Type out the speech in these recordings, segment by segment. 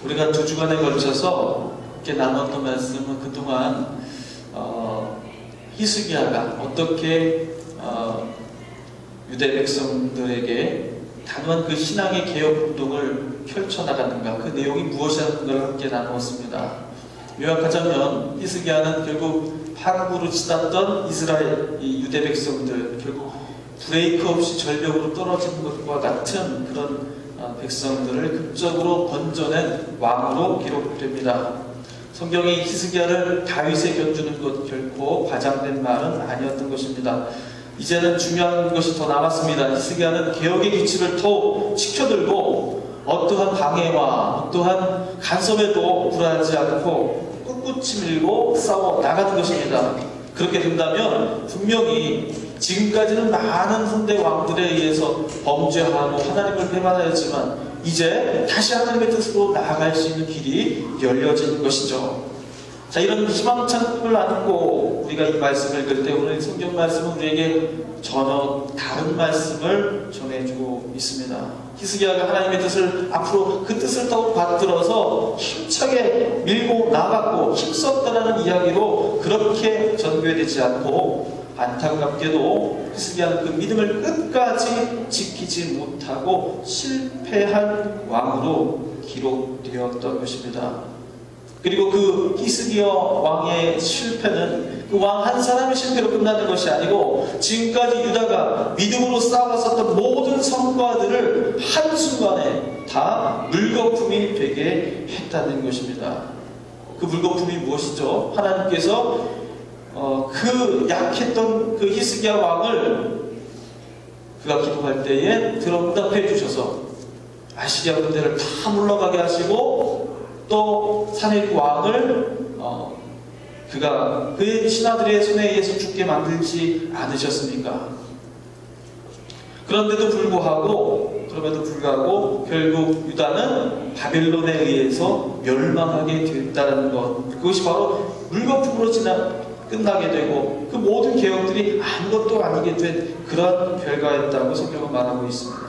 우리가 2주간에 걸쳐서 이렇게 나눴던 말씀은 그동안 히스기야가 어떻게 유대 백성들에게 단호한 그 신앙의 개혁 운동을 펼쳐나가는가, 그 내용이 무엇이었는가를 함께 나누었습니다. 요약하자면 히스기야는 결국 파국으로 치닫던 이스라엘 이 유대 백성들, 결국 브레이크 없이 절벽으로 떨어지는 것과 같은 그런 백성들을 극적으로 건져낸 왕으로 기록됩니다. 성경이 히스기야를 다윗에 견주는 것 결코 과장된 말은 아니었던 것입니다. 이제는 중요한 것이 더 남았습니다. 히스기야는 개혁의 규칙을 더욱 지켜들고 어떠한 방해와 어떠한 간섭에도 굴하지 않고 꿋꿋이 밀고 싸워 나가는 것입니다. 그렇게 된다면 분명히 지금까지는 많은 현대 왕들에 의해서 범죄하고 하나님을 배반하였지만 이제 다시 하나님의 뜻으로 나아갈 수 있는 길이 열려진 것이죠. 자, 이런 희망찬 꿈을 안고 우리가 이 말씀을 읽을 때 오늘 성경 말씀은 우리에게 전혀 다른 말씀을 전해주고 있습니다. 히스기야가 하나님의 뜻을 앞으로 그 뜻을 더욱 받들어서 힘차게 밀고 나갔고 힘썼다라는 이야기로 그렇게 전개되지 않고 안타깝게도 히스기야는 그 믿음을 끝까지 지키지 못하고 실패한 왕으로 기록되었던 것입니다. 그리고 그 히스기야 왕의 실패는 그 왕 한 사람의 실패로 끝나는 것이 아니고 지금까지 유다가 믿음으로 쌓아왔었던 모든 성과들을 한순간에 다 물거품이 되게 했다는 것입니다. 그 물거품이 무엇이죠? 하나님께서 그 약했던 그 히스기야 왕을 그가 기도할 때에 응답해 주셔서 아시리아 군대를 다 물러가게 하시고 또 사내립 왕을 그가 그의 신하들의 손에 의해서 죽게 만들지 않으셨습니까? 그럼에도 불구하고 결국 유다는 바벨론에 의해서 멸망하게 됐다는 것, 그것이 바로 물거품으로 끝나게 되고 그 모든 개혁들이 아무것도 아니게 된 그런 결과였다고 성경은 말하고 있습니다.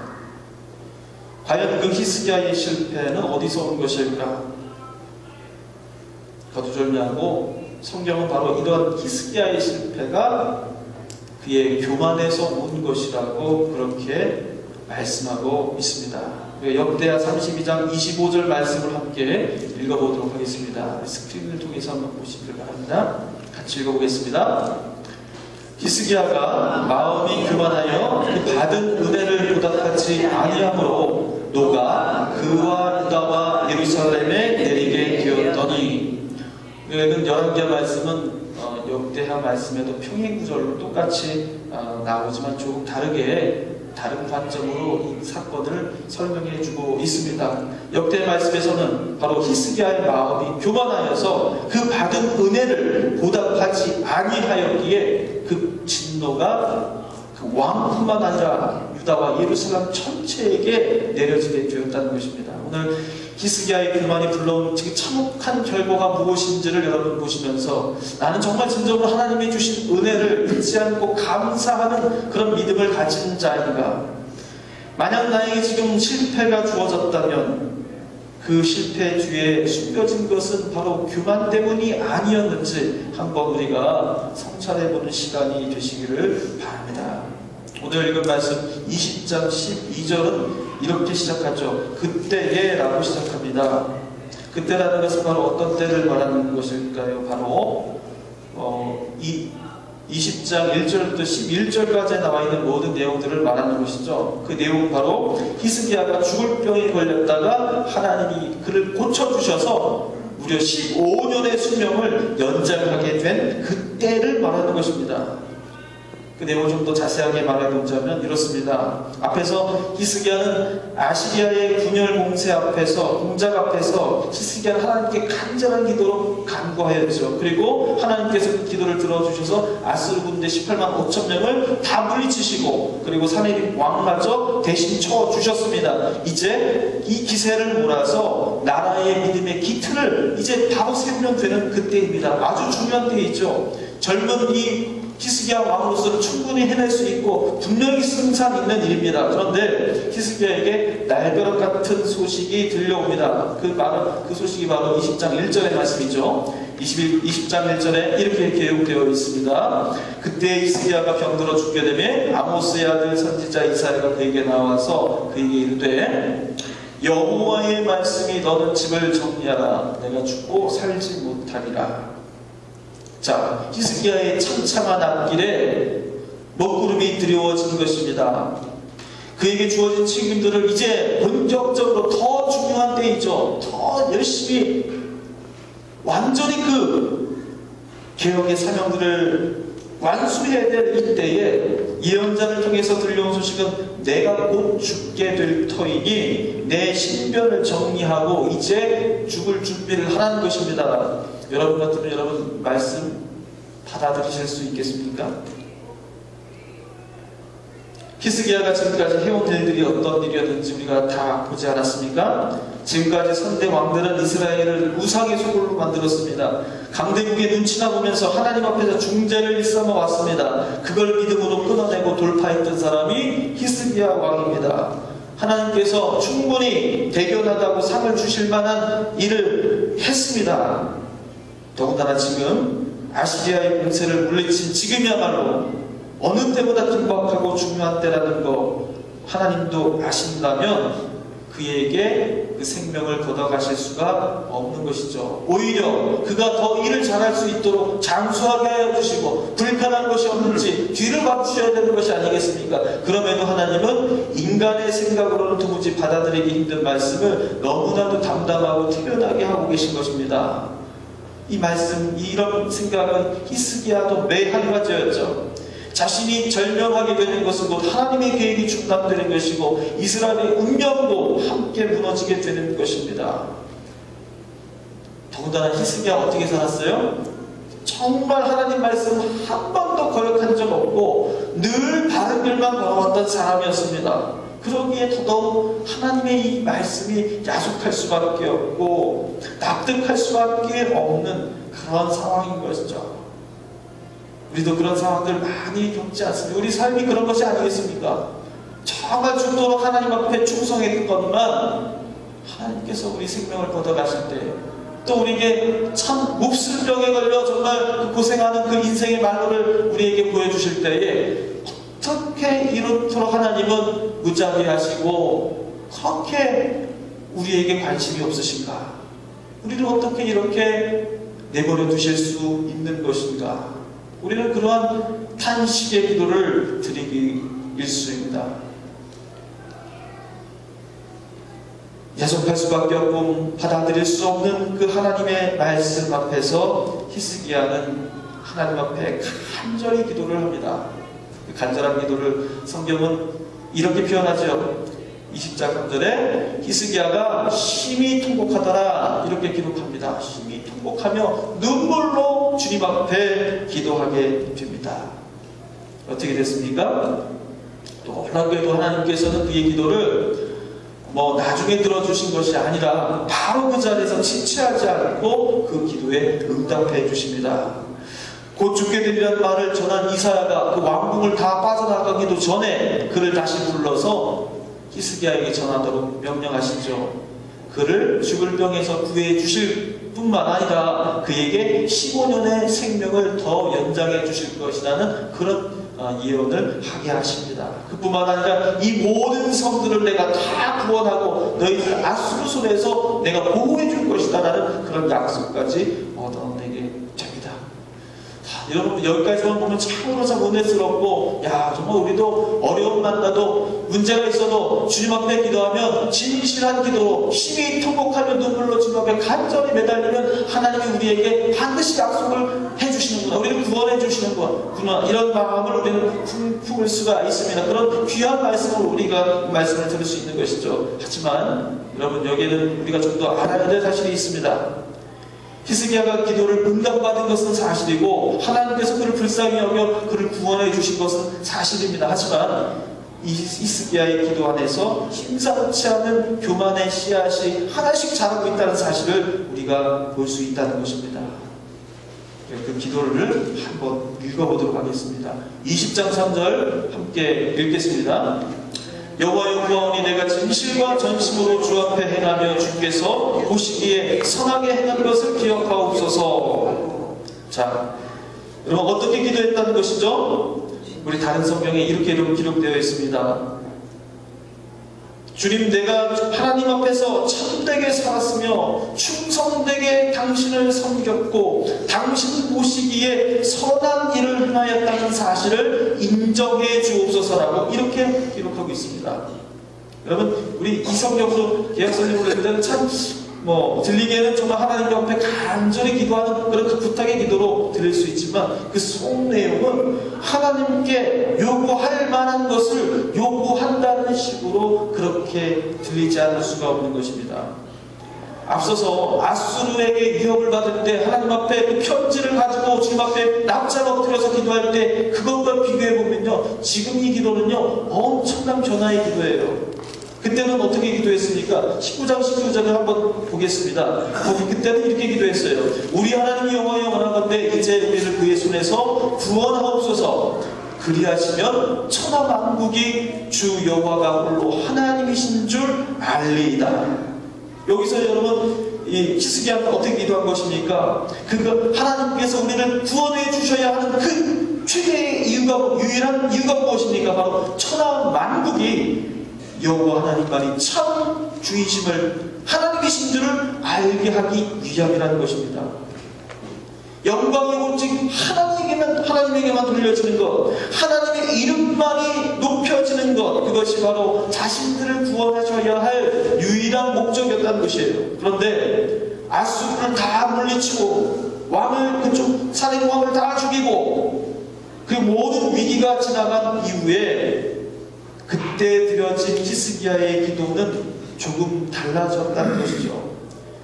과연 그 히스기야의 실패는 어디서 온 것일까? 거두절미하고 성경은 바로 이런 히스기야의 실패가 그의 교만에서 온 것이라고 그렇게 말씀하고 있습니다. 역대하 32장 25절 말씀을 함께 읽어보도록 하겠습니다. 스크린을 통해서 한번 보시길 바랍니다. 같이 읽어보겠습니다. 히스기야가 마음이 교만하여 그 받은 은혜를 보답하지 아니하므로 노가 그와 유다와 예루살렘에 내리게 되었더니, 열왕기하 말씀은 역대하 말씀에도 평행구절로 똑같이 나오지만 조금 다른 관점으로 이 사건을 설명해 주고 있습니다. 역대 말씀에서는 바로 히스기야의 마음이 교만하여서 그 받은 은혜를 보답하지 아니하였기에 그 진노가 그 왕뿐만 아니라 유다와 예루살렘 전체에게 내려지게 되었다는 것입니다. 오늘 히스기야의 교만이 불러온 참혹한 결과가 무엇인지를 여러분 보시면서 나는 정말 진정으로 하나님이 주신 은혜를 잊지 않고 감사하는 그런 믿음을 가진 자인가? 만약 나에게 지금 실패가 주어졌다면 그 실패 뒤에 숨겨진 것은 바로 교만 때문이 아니었는지 한번 우리가 성찰해보는 시간이 되시기를 바랍니다. 오늘 읽은 말씀 20장 12절은 이렇게 시작하죠. 그때에 라고 시작합니다. 그때라는 것은 바로 어떤 때를 말하는 것일까요? 바로 20장 1절부터 11절까지 나와 있는 모든 내용들을 말하는 것이죠. 그 내용은 바로 히스기야가 죽을 병에 걸렸다가 하나님이 그를 고쳐주셔서 무려 15년의 수명을 연장하게 된 그때를 말하는 것입니다. 그 내용을 좀 더 자세하게 말해보자면 이렇습니다. 앞에서 히스기야는 아시리아의 분열 공세 앞에서, 공작 앞에서 히스기야는 하나님께 간절한 기도로 간구하였죠. 그리고 하나님께서 그 기도를 들어주셔서 아스르 군대 18만 5천 명을 다 물리치시고 그리고 사내립 왕마저 대신 쳐주셨습니다. 이제 이 기세를 몰아서 나라의 믿음의 기틀을 이제 바로 세우면 되는 그때입니다. 아주 중요한 때이죠. 젊은 이 히스기야 왕으로서는 충분히 해낼 수 있고 분명히 승산 있는 일입니다. 그런데 히스기야에게 날벼락 같은 소식이 들려옵니다. 그 소식이 바로 20장 1절의 말씀이죠. 20장 1절에 이렇게 기록되어 있습니다. 그때 히스기야가 병들어 죽게 되매 아모스의 아들 선지자 이사야가 그에게 나와서 그에게 이르되 여호와의 말씀이 너는 집을 정리하라. 내가 죽고 살지 못하리라. 자, 히스기야의 참참한 앞길에 먹구름이 드리워진 것입니다. 그에게 주어진 책임들을 이제 본격적으로 더 중요한 때이죠. 더 열심히 완전히 그 개혁의 사명들을 완수해야 될 이때에 예언자를 통해서 들려온 소식은 내가 곧 죽게 될 터이니 내 신변을 정리하고 이제 죽을 준비를 하라는 것입니다. 여러분 같으면 여러분 말씀 받아들이실 수 있겠습니까? 히스기야가 지금까지 해온 일들이 어떤 일이었는지 우리가 다 보지 않았습니까? 지금까지 선대 왕들은 이스라엘을 우상의 소굴로 만들었습니다. 강대국의 눈치나 보면서 하나님 앞에서 중재를 일삼아 왔습니다. 그걸 믿음으로 끊어내고 돌파했던 사람이 히스기야 왕입니다. 하나님께서 충분히 대견하다고 상을 주실 만한 일을 했습니다. 더군다나 지금 아시리아의 공세를 물리친 지금이야말로 어느 때보다 긴박하고 중요한 때라는 거 하나님도 아신다면 그에게 그 생명을 걷어가실 수가 없는 것이죠. 오히려 그가 더 일을 잘할 수 있도록 장수하게 하여 주시고 불편한 것이 없는지 뒤를 봐주셔야 되는 것이 아니겠습니까? 그럼에도 하나님은 인간의 생각으로는 도무지 받아들이기 힘든 말씀을 너무나도 담담하고 특별하게 하고 계신 것입니다. 이 말씀, 이런 생각은 히스기야도 매한가지였죠. 자신이 절명하게 되는 것은 곧 하나님의 계획이 중단되는 것이고 이스라엘의 운명도 함께 무너지게 되는 것입니다. 더군다나 히스기야 어떻게 살았어요? 정말 하나님 말씀 한 번도 거역한 적 없고 늘 바른 길만 걸어왔던 사람이었습니다. 그러기에 더더욱 하나님의 이 말씀이 야속할 수밖에 없고 납득할 수밖에 없는 그런 상황인 것이죠. 우리도 그런 상황들 많이 겪지 않습니까? 우리 삶이 그런 것이 아니겠습니까? 정말 죽도록 하나님 앞에 충성했건만 하나님께서 우리 생명을 걷어가실 때 또 우리에게 참 몹쓸 병에 걸려 정말 고생하는 그 인생의 말로를 우리에게 보여주실 때에 어떻게 이렇도록 하나님은 무자비하시고 그렇게 우리에게 관심이 없으신가? 우리를 어떻게 이렇게 내버려 두실 수 있는 것인가? 우리는 그러한 탄식의 기도를 드리기 일쑤입니다. 야속할 수밖에 없고 받아들일 수 없는 그 하나님의 말씀 앞에서 히스기야는 하나님 앞에 간절히 기도를 합니다. 그 간절한 기도를 성경은 이렇게 표현하죠. 20장 3절에 히스기야가 심히 통곡하더라 이렇게 기록합니다. 심히 통곡하며 눈물로 주님 앞에 기도하게 됩니다. 어떻게 됐습니까? 놀랍게도 하나님께서는 그의 기도를 나중에 들어주신 것이 아니라 바로 그 자리에서 지체하지 않고 그 기도에 응답해 주십니다. 곧 죽게 되리라는 말을 전한 이사야가 그 왕궁을 다 빠져나가기도 전에 그를 다시 불러서 히스기야에게 전하도록 명령하시죠. 그를 죽을 병에서 구해 주실 뿐만 아니라 그에게 15년의 생명을 더 연장해 주실 것이라는 그런 예언을 하게 하십니다. 그뿐만 아니라 이 모든 성들을 내가 다 구원하고 너희들 아수르 손에서 내가 보호해 줄 것이다 라는 그런 약속까지 얻어내게 됩니다. 여러분 여기까지만 보면 참으로 참 은혜스럽고 정말 우리도 어려움 만나도 문제가 있어도 주님 앞에 기도하면 진실한 기도로 심히 통곡하며 눈물로 주님 앞에 간절히 매달리면 하나님이 우리에게 반드시 약속을 해주시는구나, 우리를 구원해 주시는구나, 이런 마음을 우리는 품을 수가 있습니다. 그런 귀한 말씀으로 우리가 말씀을 들을 수 있는 것이죠. 하지만 여러분 여기에는 우리가 좀 더 알아야 될 사실이 있습니다. 히스기야가 기도를 응답받은 것은 사실이고 하나님께서 그를 불쌍히 여겨 그를 구원해 주신 것은 사실입니다. 하지만 이 히스기야의 기도 안에서 심상치 않은 교만의 씨앗이 하나씩 자라고 있다는 사실을 우리가 볼 수 있다는 것입니다. 그 기도를 한번 읽어보도록 하겠습니다. 20장 3절 함께 읽겠습니다. 여호와여 구하오니 내가 진실과 전심으로 주 앞에 행하며 주께서 보시기에 선하게 행한 것을 기억하옵소서. 자, 여러분 어떻게 기도했다는 것이죠? 우리 다른 성경에 이렇게 기록되어 있습니다. 주님, 내가 하나님 앞에서 참되게 살았으며 충성되게 당신을 섬겼고 당신 보시기에 선한 일을 행하였다는 사실을 인정해 주옵소서라고 이렇게 기록하고 있습니다. 여러분, 우리 이 성경으로 개혁성경으로 읽을 때는 참 들리기에는 정말 하나님 앞에 간절히 기도하는 그런 그 부탁의 기도로 들릴 수 있지만 그 속 내용은 하나님께 요구할 만한 것을 요구한다는 식으로 그렇게 들리지 않을 수가 없는 것입니다. 앞서서 아수르에게 위협을 받을 때 하나님 앞에 그 편지를 가지고 주님 앞에 납작 엎드려서 기도할 때 그것과 비교해보면요, 지금 이 기도는요 엄청난 변화의 기도예요. 그때는 어떻게 기도했습니까? 19장 19절을 한번 보겠습니다. 그때는 이렇게 기도했어요. 우리 하나님 여호와여 원하건대 이제 우리를 그의 손에서 구원하옵소서. 그리하시면 천하 만국이 주 여호와가 홀로 하나님이신 줄 알리이다. 여기서 여러분 이 히스기야는 어떻게 기도한 것입니까? 하나님께서 우리를 구원해 주셔야 하는 그 최대의 이유가, 유일한 이유가 무엇입니까? 바로 천하 만국이 여호와 하나님만이 참 주이심을, 하나님이신 줄을 알게 하기 위함이라는 것입니다. 영광이 오직 하나님에게만 돌려지는 것, 하나님의 이름만이 높여지는 것, 그것이 바로 자신들을 구원하셔야 할 유일한 목적이었다는 것이에요. 그런데 아수르를 다 물리치고 그쪽 살인 왕을 다 죽이고 그 모든 위기가 지나간 이후에 그때 드려진 히스기야의 기도는 조금 달라졌다는 것이죠.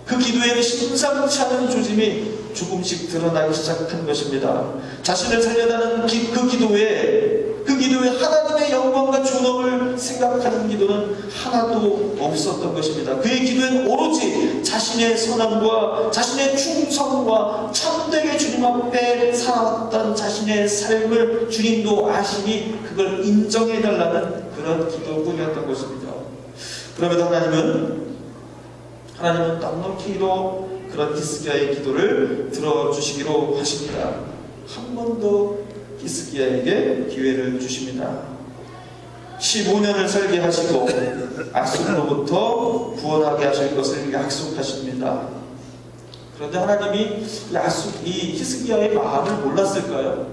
그 기도에는 심상치 않은 조짐이 조금씩 드러나기 시작한 것입니다. 자신을 살려다는 그 기도에 하나님의 영광과 존엄을 생각하는 기도는 하나도 없었던 것입니다. 그의 기도에는 오로지 자신의 선함과 자신의 충성과 참되게 주님 앞에 살아왔던 자신의 삶을 주님도 아시니 그걸 인정해달라는 그런 기도뿐이었던 것입니다. 그럼에도 하나님은 넉넉히도 그런 히스기야의 기도를 들어주시기로 하십니다. 한 번 더 히스기야에게 기회를 주십니다. 15년을 살게 하시고 아수르로부터 구원하게 하실 것을 약속하십니다. 그런데 하나님이 이 히스기야의 마음을 몰랐을까요?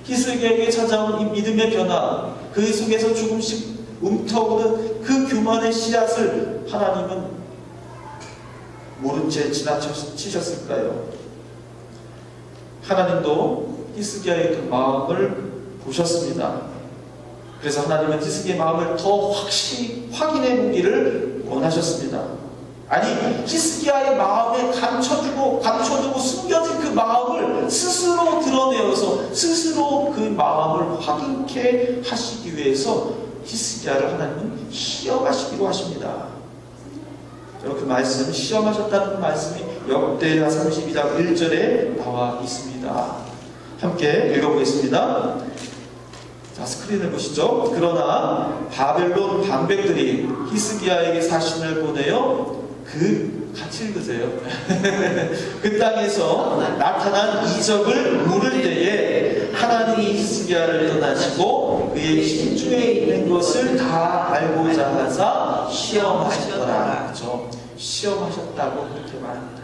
히스기야에게 찾아온 이 믿음의 변화, 그 속에서 조금씩 움터오는 그 교만의 씨앗을 하나님은 모른 채 지나치셨을까요? 하나님도 히스기야의 그 마음을 보셨습니다. 그래서 하나님은 히스기야의 마음을 더 확실히 확인해 보기를 원하셨습니다. 아니, 히스기야의 마음에 감춰두고 숨겨진 그 마음을 스스로 드러내어서 스스로 그 마음을 확인케 하시기 위해서 히스기야를 하나님은 시험하시기로 하십니다. 그 말씀, 시험하셨다는 그 말씀이 역대하 32장 1절에 나와 있습니다. 함께 읽어보겠습니다. 자, 스크린을 보시죠. 그러나 바벨론 방백들이 히스기야에게 사신을 보내어 같이 읽으세요. 그 땅에서 나타난 이적을 물을 때에 하나님이 히스기야를 떠나시고 그의 심중에 있는 것을 다 알고자 하사 시험하셨더라. 그렇죠? 시험하셨다고 그렇게 말합니다.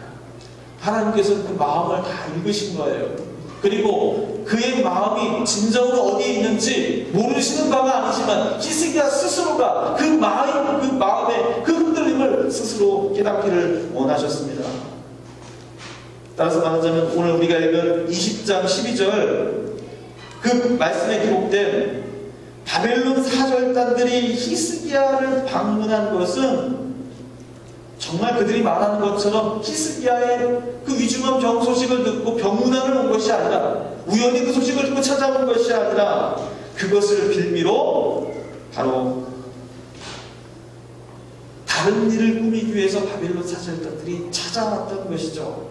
하나님께서 그 마음을 다 읽으신 거예요. 그리고 그의 마음이 진정으로 어디에 있는지 모르시는 바가 아니지만 히스기야 스스로가 그 마음의 그 흔들림을 스스로 깨닫기를 원하셨습니다. 따라서 말하자면 오늘 우리가 읽은 20장 12절 그 말씀에 기록된 바벨론 사절단들이 히스기야를 방문한 것은 정말 그들이 말하는 것처럼 히스기야의 그 위중한 병 소식을 듣고 병문안을 온 것이 아니라 우연히 그 소식을 듣고 찾아온 것이 아니라 그것을 빌미로 바로 다른 일을 꾸미기 위해서 바벨론 사절단들이 찾아왔던 것이죠.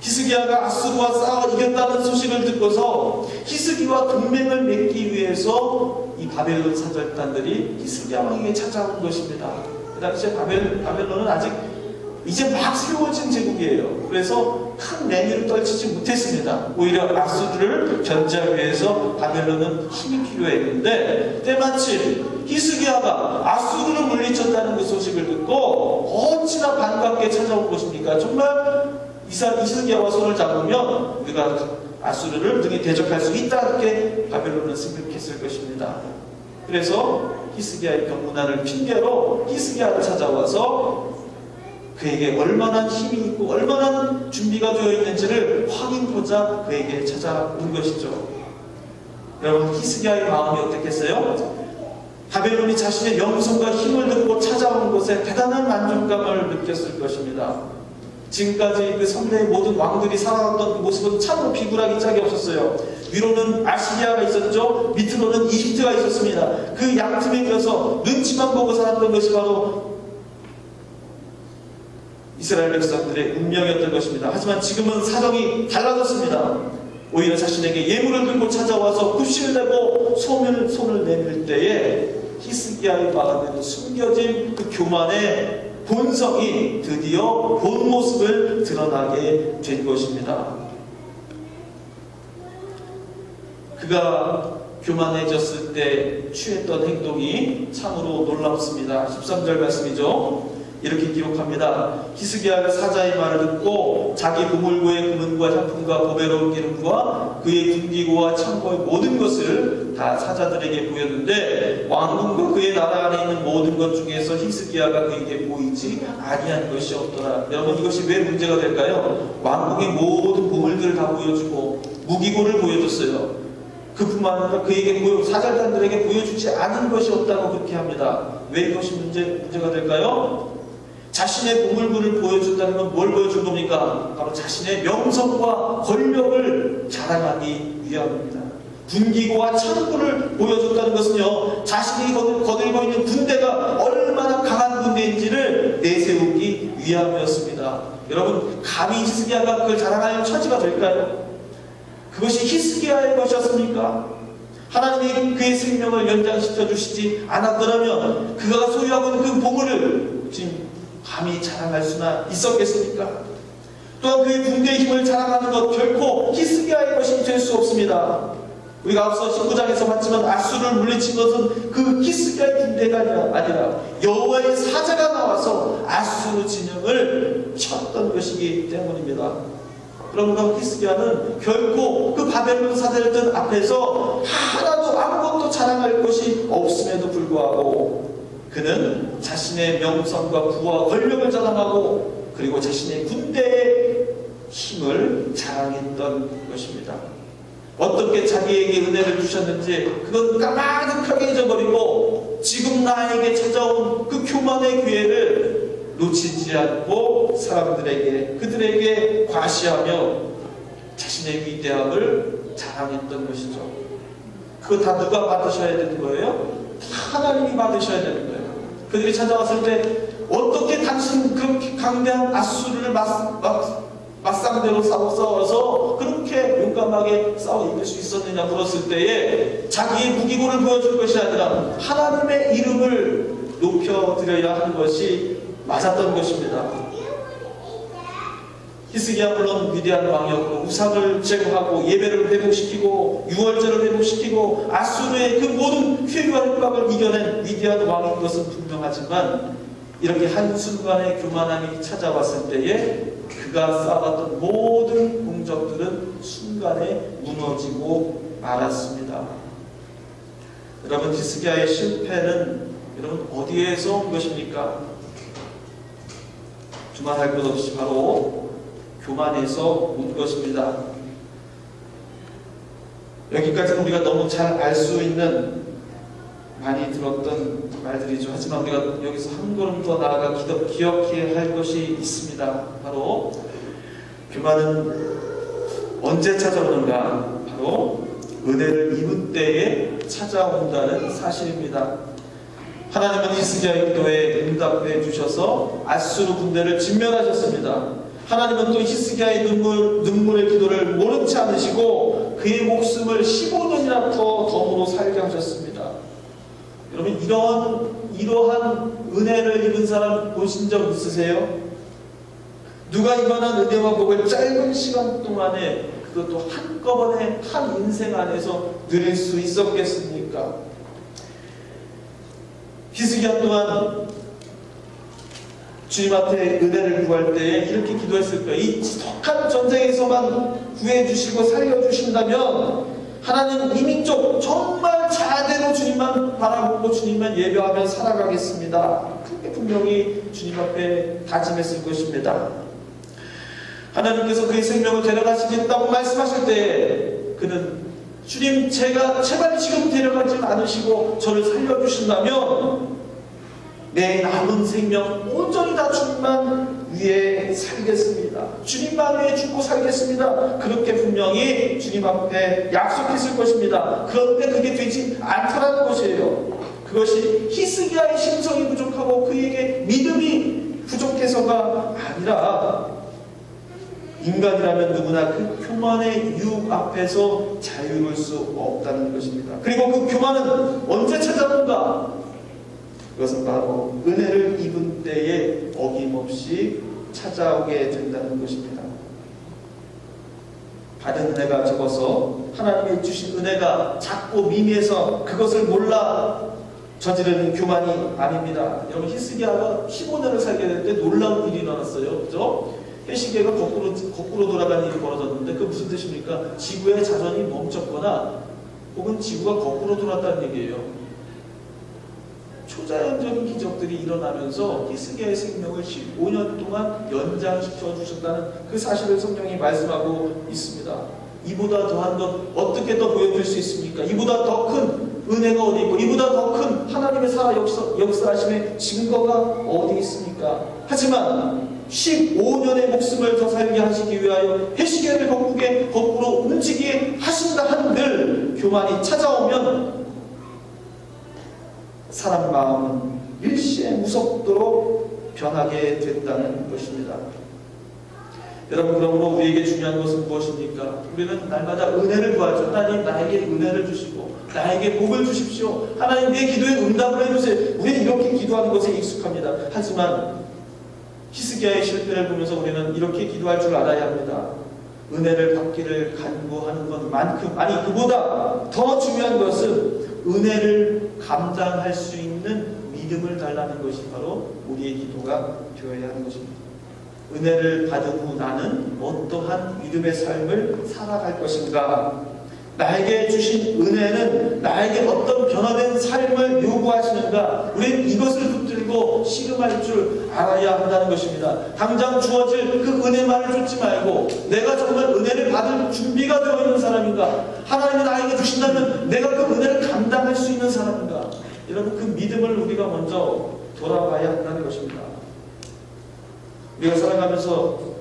히스기야가 아수르와 싸워 이겼다는 소식을 듣고서 히스기야와 동맹을 맺기 위해서 이 바벨론 사절단들이 히스기야 왕에게 찾아온 것입니다. 그 당시에 바벨론은 아직 이제 막 세워진 제국이에요. 그래서 큰 매니를 떨치지 못했습니다. 오히려 아수르를 견제하기 위해서 바벨론은 힘이 필요했는데, 때마침 히스기야가 아수르를 물리쳤다는 그 소식을 듣고 어찌나 반갑게 찾아온 것입니까? 정말 히스기야와 손을 잡으면 우리가 아수르를 등에 대적할 수 있다, 이렇게 바벨론은 생각했을 것입니다. 그래서 히스기야의 병문안을 핑계로 히스기야를 찾아와서 그에게 얼마나 힘이 있고 얼마나 준비가 되어 있는지를 확인하고자 그에게 찾아온 것이죠. 여러분, 히스기야의 마음이 어떻겠어요? 바벨론이 자신의 명성과 힘을 듣고 찾아온 것에 대단한 만족감을 느꼈을 것입니다. 지금까지 그 선대의 모든 왕들이 살아왔던 그 모습은 참으로 비굴하기 짝이 없었어요. 위로는 아시리아가 있었죠. 밑으로는 이집트가 있었습니다. 그 양틈에 껴서 눈치만 보고 살았던 것이 바로 이스라엘 백성들의 운명이었던 것입니다. 하지만 지금은 사정이 달라졌습니다. 오히려 자신에게 예물을 들고 찾아와서 굽신을 내고 손을 내밀 때에 히스기야의 마음에는 숨겨진 그 교만의 본성이 드디어 본 모습을 드러나게 된 것입니다. 그가 교만해졌을 때 취했던 행동이 참으로 놀랍습니다. 13절 말씀이죠. 이렇게 기록합니다. 히스기야가 사자의 말을 듣고 자기 보물고의 금은과 향품과 보배로운 기름과 그의 군기고와 창고의 모든 것을 다 사자들에게 보였는데, 왕궁과 그의 나라 안에 있는 모든 것 중에서 히스기야가 그에게 보이지 아니한 것이 없더라. 여러분, 이것이 왜 문제가 될까요? 왕궁의 모든 보물들을 다 보여주고 무기고를 보여줬어요. 그뿐만 아니라 그에게 사절단들에게 보여주지 않은 것이 없다고 그렇게 합니다. 왜 이것이 문제가 될까요? 자신의 보물들을 보여준다는 건 뭘 보여준 겁니까? 바로 자신의 명성과 권력을 자랑하기 위함입니다. 군기고와 창고를 보여줬다는 것은요, 자신이 거들고 있는 군대가 얼마나 강한 군대인지를 내세우기 위함이었습니다. 여러분, 감히 히스기야가 그걸 자랑할 처지가 될까요? 그것이 히스기야의 것이었습니까? 하나님이 그의 생명을 연장시켜 주시지 않았더라면 그가 소유하고 있는 그 보물을 지금 감히 자랑할 수나 있었겠습니까? 또한 그의 군대의 힘을 자랑하는 것 결코 히스기야의 것이 될 수 없습니다. 우리가 앞서 19장에서 봤지만 아수르를 물리친 것은 그 히스기야의 군대가 아니라 여호와의 사자가 나와서 아수르 진영을 쳤던 것이기 때문입니다. 그러므로 히스기야는 결코 그 바벨론 사절들 앞에서 하나도 아무것도 자랑할 것이 없음에도 불구하고 그는 자신의 명성과 부와 권력을 자랑하고 그리고 자신의 군대의 힘을 자랑했던 것입니다. 어떻게 자기에게 은혜를 주셨는지 그건 까마득하게 잊어버리고 지금 나에게 찾아온 그 교만의 기회를 놓치지 않고 사람들에게, 그들에게 과시하며 자신의 위대함을 자랑했던 것이죠. 그거 다 누가 받으셔야 되는 거예요? 다 하나님이 받으셔야 되는 거예요. 그들이 찾아왔을 때 어떻게 당신 그렇게 강대한 아수르를 맞상대로 싸워서 그렇게 용감하게 싸워 이길 수 있었느냐 물었을 때에 자기의 무기고를 보여줄 것이 아니라 하나님의 이름을 높여드려야 하는 것이 맞았던 것입니다. 히스기야 물론 위대한 왕이었고 우상을 제거하고 예배를 회복시키고 유월절을 회복시키고 아수르의 그 모든 회유와 협박을 이겨낸 위대한 왕인 것은 분명하지만 이렇게 한순간의 교만함이 찾아왔을 때에 그가 쌓았던 모든 공적들은 순간에 무너지고 말았습니다. 여러분, 히스기야의 실패는 여러분 어디에서 온 것입니까? 두말할 것 없이 바로 교만에서 온 것입니다. 여기까지는 우리가 너무 잘 알 수 있는 많이 들었던 말들이죠. 하지만 우리가 여기서 한 걸음 더 나아가 기억해야 할 것이 있습니다. 바로 교만은 언제 찾아오는가? 바로 은혜를 입은 때에 찾아온다는 사실입니다. 하나님은 히스기야의 기도에 응답해 주셔서 아수르 군대를 진멸하셨습니다. 하나님은 또 히스기야의 눈물의 기도를 모른 채 않으시고 그의 목숨을 15년이나 더 덤으로 살게 하셨습니다. 여러분, 이러한 은혜를 입은 사람 보신 적 있으세요? 누가 이만한 은혜와 복을 짧은 시간 동안에, 그것도 한꺼번에 한 인생 안에서 누릴 수 있었겠습니까? 히스기야 또한 주님 앞에 은혜를 구할 때에 이렇게 기도했을 거예요. 이 지독한 전쟁에서만 구해주시고 살려주신다면 하나님 이 민족 정말 자대로 주님만 바라보고 주님만 예배하며 살아가겠습니다. 그렇게 분명히 주님 앞에 다짐했을 것입니다. 하나님께서 그의 생명을 데려가시겠다고 말씀하실 때 그는 주님, 제가 제발 지금 데려가지 않으시고 저를 살려주신다면 내 남은 생명 온전히 다 주님만 위해 살겠습니다. 주님만 위해 죽고 살겠습니다. 그렇게 분명히 주님 앞에 약속했을 것입니다. 그런데 그게 되지 않더라는 것이에요. 그것이 히스기야의 심성이 부족하고 그에게 믿음이 부족해서가 아니라 인간이라면 누구나 그 교만의 유혹 앞에서 자유로울 수 없다는 것입니다. 그리고 그 교만은 언제 찾아온가? 그것은 바로 은혜를 입은 때에 어김없이 찾아오게 된다는 것입니다. 받은 은혜가 적어서 하나님이 주신 은혜가 작고 미미해서 그것을 몰라 저지르는 교만이 아닙니다. 여러분, 히스기야가 15년을 살게 될 때 놀라운 일이 일어났어요. 그죠? 해시계가 거꾸로 돌아가는 일이 벌어졌는데 그 무슨 뜻입니까? 지구의 자전이 멈췄거나 혹은 지구가 거꾸로 돌았다는 얘기예요. 초자연적인 기적들이 일어나면서 히스기야의 생명을 15년 동안 연장시켜 주셨다는 그 사실을 성경이 말씀하고 있습니다. 이보다 더한 것 어떻게 더 보여줄 수 있습니까? 이보다 더 큰 은혜가 어디 있고 이보다 더 큰 하나님의 살아 역사하심의 증거가 어디 있습니까? 하지만 15년의 목숨을 더 살게 하시기 위하여 해시계를 거꾸로 움직이게 하신다 한들 교만이 찾아오면 사람 마음은 일시에 무섭도록 변하게 된다는 것입니다. 여러분, 그러므로 우리에게 중요한 것은 무엇입니까? 우리는 날마다 은혜를 구하죠. 하나님, 나에게 은혜를 주시고 나에게 복을 주십시오. 하나님, 내 기도에 응답을 해주세요. 우리는 이렇게 기도하는 것에 익숙합니다. 하지만 히스기야의 실패를 보면서 우리는 이렇게 기도할 줄 알아야 합니다. 은혜를 받기를 간구하는 것만큼, 아니 그보다 더 중요한 것은 은혜를 감당할 수 있는 믿음을 달라는 것이 바로 우리의 기도가 되어야 하는 것입니다. 은혜를 받은 후 나는 어떠한 믿음의 삶을 살아갈 것인가? 나에게 주신 은혜는 나에게 어떤 변화된 삶을 요구하시는가? 우리는 이것을 붙들고 씨름할 줄 알아야 한다는 것입니다. 당장 주어질 그 은혜만을 쫓지 말고 내가 정말 은혜를 받을 준비가 되어 있는 사람인가? 하나님이 나에게 주신다면 내가 그 은혜를 감당할 수 있는 사람인가? 여러분, 그 믿음을 우리가 먼저 돌아봐야 한다는 것입니다. 우리가 살아가면서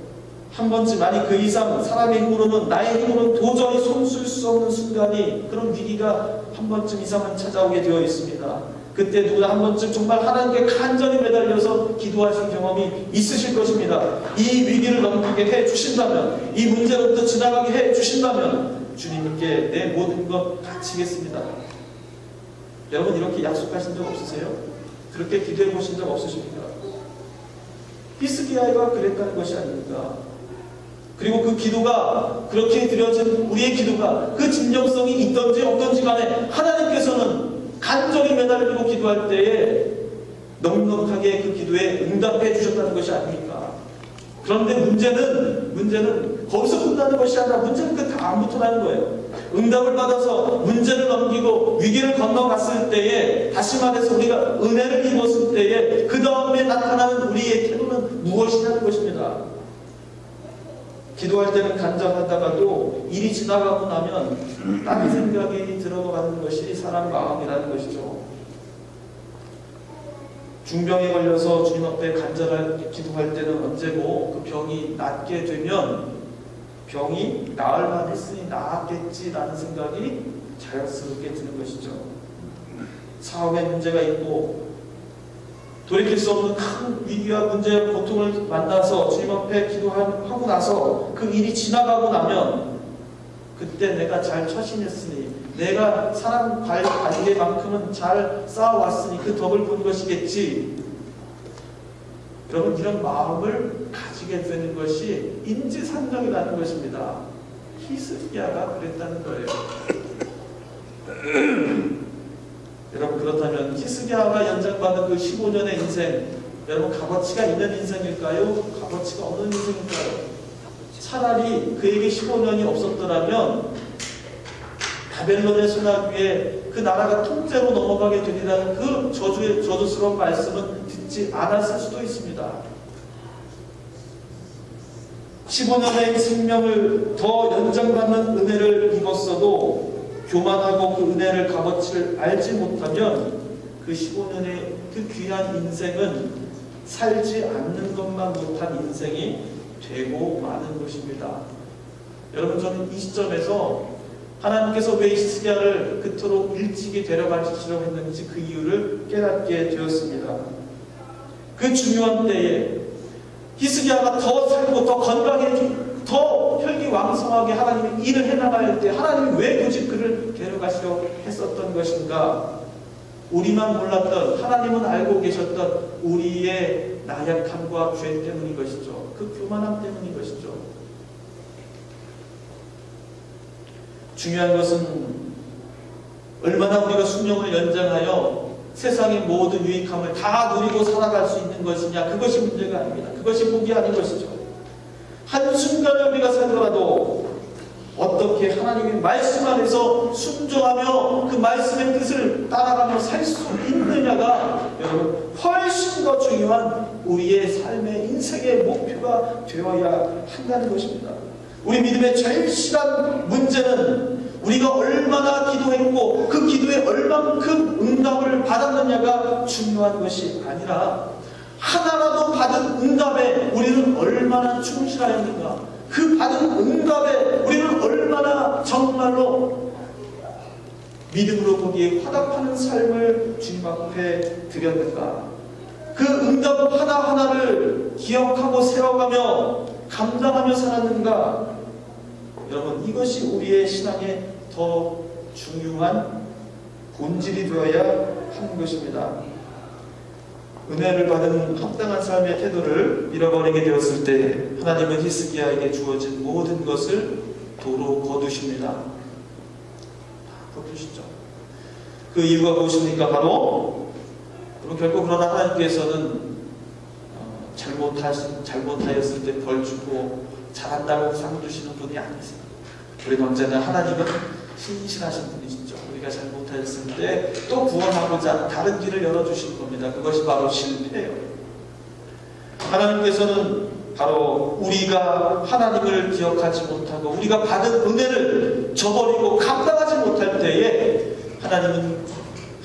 한 번쯤, 아니 그 이상 사람의 힘으로는, 나의 힘으로는 도저히 손쓸 수 없는 순간이, 그런 위기가 한 번쯤 이상은 찾아오게 되어 있습니다. 그때 누구나 한 번쯤 정말 하나님께 간절히 매달려서 기도하신 경험이 있으실 것입니다. 이 위기를 넘기게 해 주신다면, 이 문제로부터 지나가게 해 주신다면 주님께 내 모든 것 바치겠습니다. 여러분, 이렇게 약속하신 적 없으세요? 그렇게 기도해 보신 적 없으십니까? 히스기야가 그랬다는 것이 아닙니까? 그리고 그 기도가, 그렇게 드려진 우리의 기도가 그 진정성이 있던지 없던지 간에 하나님께서는 간절히 매달리고 기도할 때에 넉넉하게 그 기도에 응답해 주셨다는 것이 아닙니까? 그런데 문제는 거기서 끝나는 것이 아니라 문제는 그 다음부터라는 거예요. 응답을 받아서 문제를 넘기고 위기를 건너갔을 때에, 다시 말해서 우리가 은혜를 입었을 때에 그 다음에 나타나는 우리의 태도는 무엇이냐는 것입니다. 기도할 때는 간절하다가도 일이 지나가고 나면 딴 생각이 들어가는 것이 사람 마음이라는 것이죠. 중병에 걸려서 주님 앞에 간절하게 기도할 때는 언제고, 그 병이 낫게 되면 병이 나을 만했으니 나았겠지라는 생각이 자연스럽게 드는 것이죠. 사업에 문제가 있고 돌이킬 수 없는 큰 위기와 문제와 고통을 만나서 주님 앞에 기도하고 나서 그 일이 지나가고 나면 그때 내가 잘 처신했으니 내가 사람 관계만큼은 잘 쌓아왔으니 그 덕을 본 것이겠지. 여러분, 이런 마음을 가지게 되는 것이 인지상정이라는 것입니다. 히스기야가 그랬다는 거예요. 여러분, 그렇다면 히스기야가 연장받은 그 15년의 인생, 여러분 값어치가 있는 인생일까요? 값어치가 없는 인생일까요? 차라리 그에게 15년이 없었더라면 바벨론의 손아귀 위에 그 나라가 통째로 넘어가게 되리라는 그 저주스러운 말씀은 듣지 않았을 수도 있습니다. 15년의 생명을 더 연장받는 은혜를 입었어도 교만하고 그 은혜를 값어치를 알지 못하면 그 15년의 그 귀한 인생은 살지 않는 것만 못한 인생이 되고 마는 것입니다. 여러분, 저는 이 시점에서 하나님께서 왜 히스기야를 그토록 일찍이 데려가시려고 했는지 그 이유를 깨닫게 되었습니다. 그 중요한 때에 히스기야가 더 살고 더 건강해지고 더 혈기왕성하게 하나님의 일을 해나가야 할 때 하나님이 왜 굳이 그를 데려가시려고 했었던 것인가? 우리만 몰랐던, 하나님은 알고 계셨던 우리의 나약함과 죄 때문인 것이죠. 그 교만함 때문인 것이죠. 중요한 것은 얼마나 우리가 수명을 연장하여 세상의 모든 유익함을 다 누리고 살아갈 수 있는 것이냐, 그것이 문제가 아닙니다. 그것이 복이 아닌 것이죠. 한순간에 우리가 살더라도 어떻게 하나님의 말씀 안에서 순종하며 그 말씀의 뜻을 따라가며 살 수 있느냐가 여러분 훨씬 더 중요한 우리의 삶의 인생의 목표가 되어야 한다는 것입니다. 우리 믿음의 제일 심한 문제는 우리가 얼마나 기도했고 그 기도에 얼만큼 응답을 받았느냐가 중요한 것이 아니라 하나라도 받은 응답에 우리는 얼마나 충실하였는가, 그 받은 응답에 우리는 얼마나 정말로 믿음으로 거기에 화답하는 삶을 주님 앞에 드렸는가, 그 응답 하나하나를 기억하고 세워가며 감당하며 살았는가. 여러분, 이것이 우리의 신앙의 더 중요한 본질이 되어야 하는 것입니다. 은혜를 받은 합당한 삶의 태도를 잃어버리게 되었을 때 하나님은 히스기야에게 주어진 모든 것을 도로 거두십니다. 거두시죠. 그 이유가 무엇입니까? 바로 결국 그러나 하나님께서는 잘못하였을 때 벌 주고 잘한다고 상 주시는 분이 아니세요. 우리 언제나 하나님은 신실하신 분이시죠. 우리가 잘못하였을 때 또 구원하고자 다른 길을 열어주시는 겁니다. 그것이 바로 실패예요. 하나님께서는 바로 우리가 하나님을 기억하지 못하고 우리가 받은 은혜를 저버리고 감당하지 못할 때에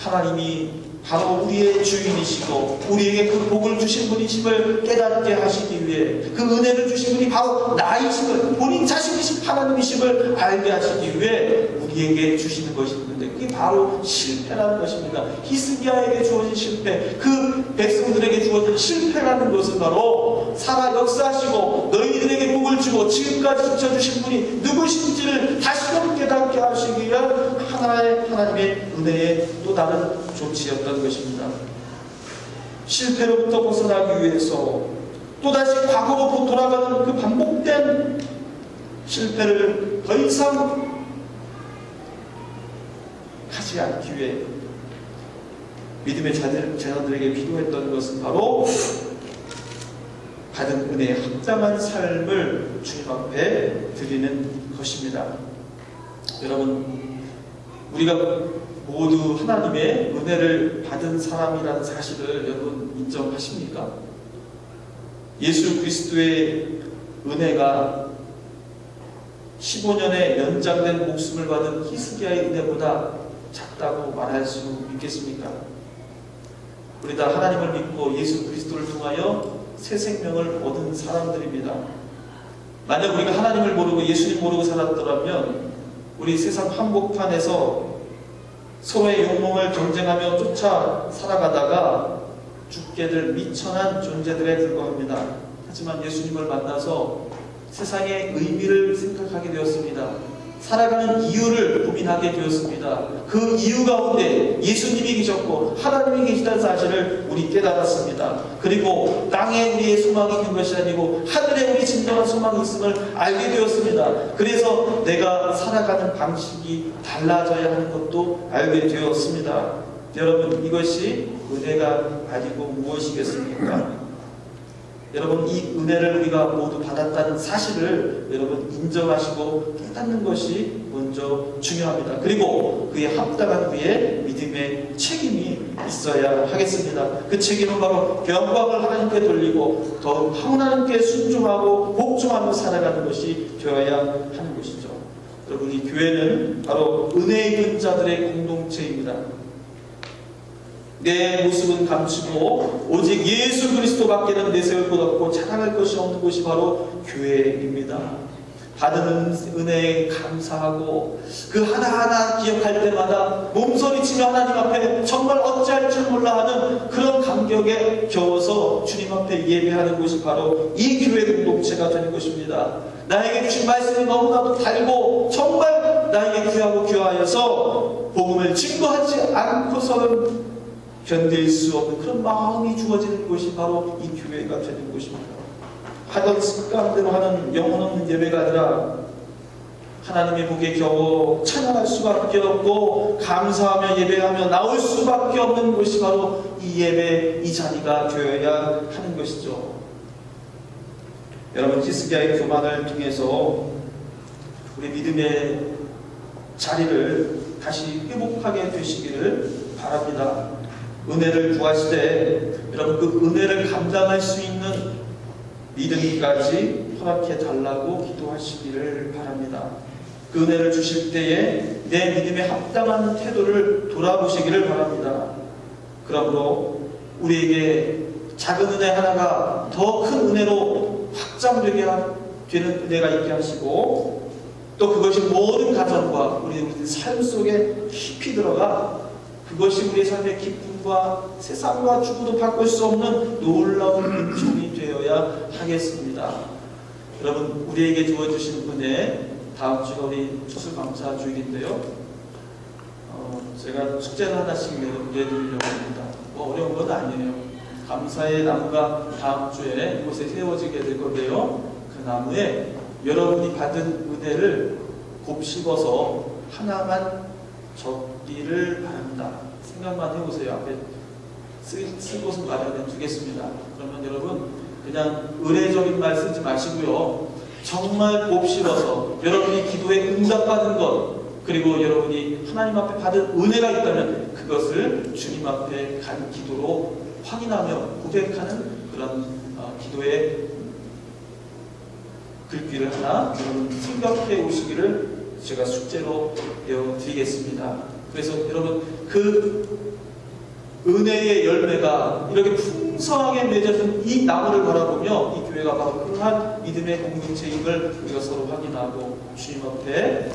하나님이 바로 우리의 주인이시고 우리에게 그 복을 주신 분이심을 깨닫게 하시기 위해, 그 은혜를 주신 분이 바로 나이심을, 본인 자신이신 하나님이심을 알게 하시기 위해 우리에게 주시는 것이 있는데 그게 바로 실패라는 것입니다. 히스기야에게 주어진 실패, 그 백성들에게 주어진 실패라는 것은 바로 살아 역사하시고 너희들에게 복을 주고 지금까지 지켜주신 분이 누구신지를 다시금 깨닫게 하시기 위한 하나님의 은혜의 또 다른 조치였던 것입니다. 실패로부터 벗어나기 위해서 또다시 과거로 돌아가는 그 반복된 실패를 더 이상 하지 않기 위해 믿음의 자녀들에게 필요했던 것은 바로 받은 은혜의 합당한 삶을 주님 앞에 드리는 것입니다. 여러분, 우리가 모두 하나님의 은혜를 받은 사람이라는 사실을 여러분 인정하십니까? 예수 그리스도의 은혜가 15년의 연장된 목숨을 받은 히스기야의 은혜보다 작다고 말할 수 있겠습니까? 우리 다 하나님을 믿고 예수 그리스도를 통하여 새 생명을 얻은 사람들입니다. 만약 우리가 하나님을 모르고 예수님 모르고 살았더라면 우리 세상 한복판에서 서로의 욕망을 경쟁하며 쫓아 살아가다가 죽게 될 미천한 존재들에 불과합니다. 하지만 예수님을 만나서 세상의 의미를 생각하게 되었습니다. 살아가는 이유를 고민하게 되었습니다. 그 이유 가운데 예수님이 계셨고 하나님이 계시다는 사실을 우리 깨달았습니다. 그리고 땅에 우리의 소망이 있는 것이 아니고 하늘에 우리 진정한 소망이 있음을 알게 되었습니다. 그래서 내가 살아가는 방식이 달라져야 하는 것도 알게 되었습니다. 여러분, 이것이 은혜가 아니고 무엇이겠습니까? 여러분, 이 은혜를 우리가 모두 받았다는 사실을 여러분 인정하시고 깨닫는 것이 먼저 중요합니다. 그리고 그에 합당한 위에 믿음의 책임이 있어야 하겠습니다. 그 책임은 바로 영광을 하나님께 돌리고 더욱 하나님께 순종하고 복종하며 살아가는 것이 되어야 하는 것이죠. 여러분, 이 교회는 바로 은혜 입은 자들의 공동체입니다. 내 모습은 감추고 오직 예수 그리스도밖에는 내세울 것 없고 자랑할 것이 없는 곳이 바로 교회입니다. 받은 은혜에 감사하고 그 하나하나 기억할 때마다 몸서리치며 하나님 앞에 정말 어찌할 줄 몰라 하는 그런 감격에 겨워서 주님 앞에 예배하는 곳이 바로 이 교회 공동체가 되는 것입니다. 나에게 주신 말씀이 너무나도 달고 정말 나에게 귀하고 귀하여서 복음을 증거하지 않고서는 견딜 수 없는 그런 마음이 주어지는 것이 바로 이 교회가 되는 것입니다. 하던 습관대로 하는 영혼 없는 예배가 아니라 하나님의 복에 겨워 찬양할 수밖에 없고 감사하며 예배하며 나올 수밖에 없는 것이 바로 이 예배, 이 자리가 되어야 하는 것이죠. 여러분, 히스기야의 교만을 통해서 우리 믿음의 자리를 다시 회복하게 되시기를 바랍니다. 은혜를 구하시되 여러분, 그 은혜를 감당할 수 있는 믿음까지 허락해 달라고 기도하시기를 바랍니다. 그 은혜를 주실 때에 내 믿음에 합당한 태도를 돌아보시기를 바랍니다. 그러므로 우리에게 작은 은혜 하나가 더 큰 은혜로 확장되게 되는 은혜가 있게 하시고, 또 그것이 모든 가정과 우리 삶 속에 깊이 들어가 그것이 우리의 삶의 기쁨과 세상과 주고도 바꿀 수 없는 놀라운 은총이 되어야 하겠습니다. 여러분, 우리에게 주어주신 은혜, 다음 주가 우리 추수감사 주일인데요. 제가 숙제를 하나씩 내드리려고 합니다. 뭐 어려운 건 아니에요. 감사의 나무가 다음 주에 이곳에 세워지게 될 건데요. 그 나무에 여러분이 받은 은혜를 곱씹어서 하나만 적기를 바랍니다. 생각만 해보세요. 앞에 쓸 곳은 마련해 두겠습니다. 그러면 여러분, 그냥 의례적인 말 쓰지 마시고요. 정말 곱씹어서 여러분이 기도에 응답받은 것, 그리고 여러분이 하나님 앞에 받은 은혜가 있다면 그것을 주님 앞에 간 기도로 확인하며 고백하는 그런 기도의 글귀를 하나 여러분 생각해 오시기를 제가 숙제로 배워드리겠습니다. 그래서 여러분, 그 은혜의 열매가 이렇게 풍성하게 맺어진 이 나무를 바라보며 이 교회가 바로 그러한 믿음의 공동체임을 우리가 서로 확인하고 주님 앞에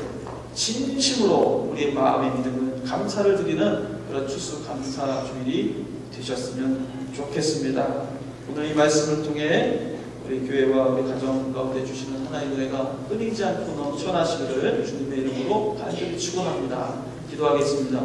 진심으로 우리의 마음의 믿음을 감사를 드리는 그런 추수감사 주일이 되셨으면 좋겠습니다. 오늘 이 말씀을 통해 우리 교회와 우리 가정 가운데 주시는 하나님의 은혜가 끊이지 않고 넘쳐나시기를 주님의 이름으로 간절히 축원합니다. 기도하겠습니다.